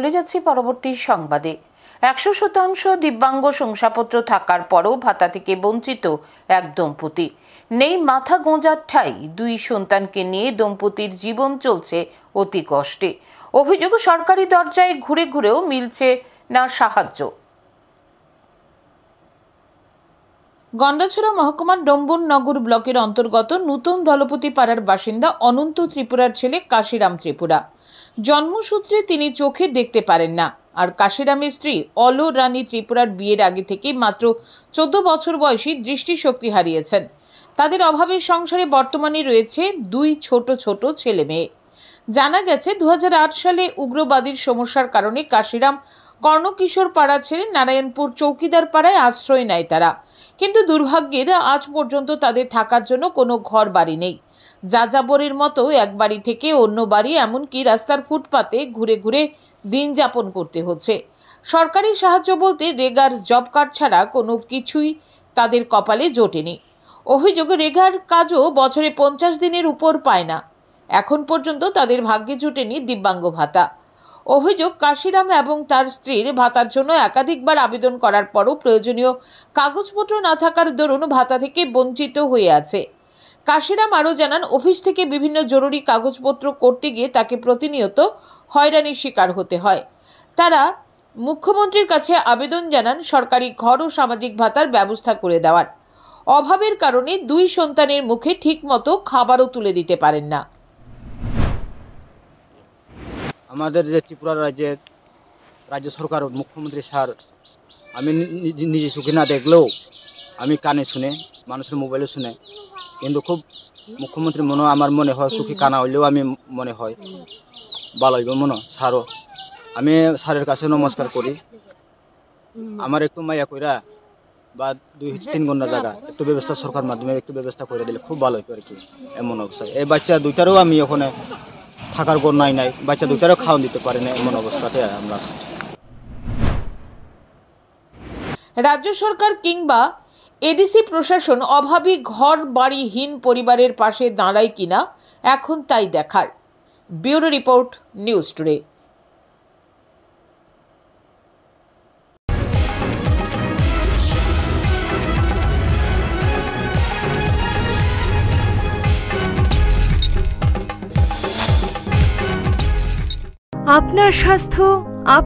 চলে যাচ্ছি পরবর্তী সংবাদে। 100% দিব্যাঙ্গ শংসাপত্র থাকার পরও ভাতা থেকে বঞ্চিত এক দম্পতি। নেই মাথা গোঁজার ঠাঁই। 2 সন্তানকে নিয়ে দম্পতির জীবন চলছে অতি কষ্টে। অভিযোগ, সরকারি দরজায় ঘুরে ঘুরেও মিলছে না সাহায্য। গন্ডাছড়া মহকুমার ডম্বুরনগর ব্লকের অন্তর্গত নূতন দলপতি পাড়ার বাসিন্দা অনন্ত ত্রিপুরার ছেলে কাশিরাম ত্রিপুরা। জন্মসূত্রে তিনি চোখে দেখতে পারেন না। আর কাশিরামের স্ত্রী অলো রানী ত্রিপুরার বিয়ের আগে থেকেই মাত্র 14 বছর বয়সী দৃষ্টিশক্তি হারিয়েছেন। তাদের অভাবের সংসারে বর্তমানে রয়েছে 2 ছোট ছোট ছেলে মেয়ে। জানা গেছে 2008 সালে উগ্রবাদীর সমস্যার কারণে কাশিরাম কর্ণকিশোর পাড়া ছেড়ে নারায়ণপুর চৌকিদার পাড়ায় আশ্রয় নেয় তারা। কিন্তু দুর্ভাগ্যের আজ পর্যন্ত তাদের থাকার জন্য কোনো ঘর বাড়ি নেই। যাযাবরের মতো এক বাড়ি থেকে অন্য বাড়ি, এমনকি রাস্তার ফুটপাতে ঘুরে ঘুরে দিন যাপন করতে হচ্ছে। সরকারি সাহায্য বলতে রেগার জব কার্ড ছাড়া কোনো কিছুই তাদের কপালে জোটেনি। অভিযোগ, রেগার কাজও বছরে 50 দিনের উপর পায় না। এখন পর্যন্ত তাদের ভাগ্যে জোটেনি দিব্যাঙ্গ ভাতা। অভিযোগ, কাশিরাম এবং তার স্ত্রীর ভাতার জন্য একাধিকবার আবেদন করার পরও প্রয়োজনীয় কাগজপত্র না থাকার দরুন ভাতা থেকে বঞ্চিত হয়ে আছে। কাশিরাম আরও জানান, অফিস থেকে বিভিন্ন জরুরি কাগজপত্র করতে গিয়ে তাকে প্রতিনিয়ত হয়রানির শিকার হতে হয়। তারা মুখ্যমন্ত্রীর কাছে আবেদন জানান সরকারি ঘর ও সামাজিক ভাতার ব্যবস্থা করে দেওয়ার। অভাবের কারণে 2 সন্তানের মুখে ঠিকমতো খাবারও তুলে দিতে পারেন না। আমাদের যে ত্রিপুরা রাজ্য সরকার মুখ্যমন্ত্রী স্যার, আমি নিজে চোখে না দেখলেও আমি কানে শুনে, মানুষের মোবাইলে শুনে, কিন্তু খুব মুখ্যমন্ত্রী আমার মনে হয় চোখে কানা হইলেও আমি মনে হয় ভালো হইব মনে স্যারও। আমি স্যারের কাছে নমস্কার করি। আমার একটু মাইয়া কইরা বা 2-3 ঘন্টা জায়গা একটু ব্যবস্থা সরকার মাধ্যমে একটু ব্যবস্থা করে দিলে খুব ভালো হইতো আর কি। এমন অবস্থায় এই বাচ্চা 2টারও আমি ওখানে থাকার ঘর নাই, বাচ্চা 2টারও খাওয়ান দিতে পারি না, এমন অবস্থাতে আমরা। রাজ্য সরকার কিংবা এডিসি প্রশাসন অভাবী ঘর বাড়িহীন পরিবারের পাশে দাঁড়ায় কিনা এখন তাই দেখার। Bureau report, news today. আপনার স্বাস্থ্য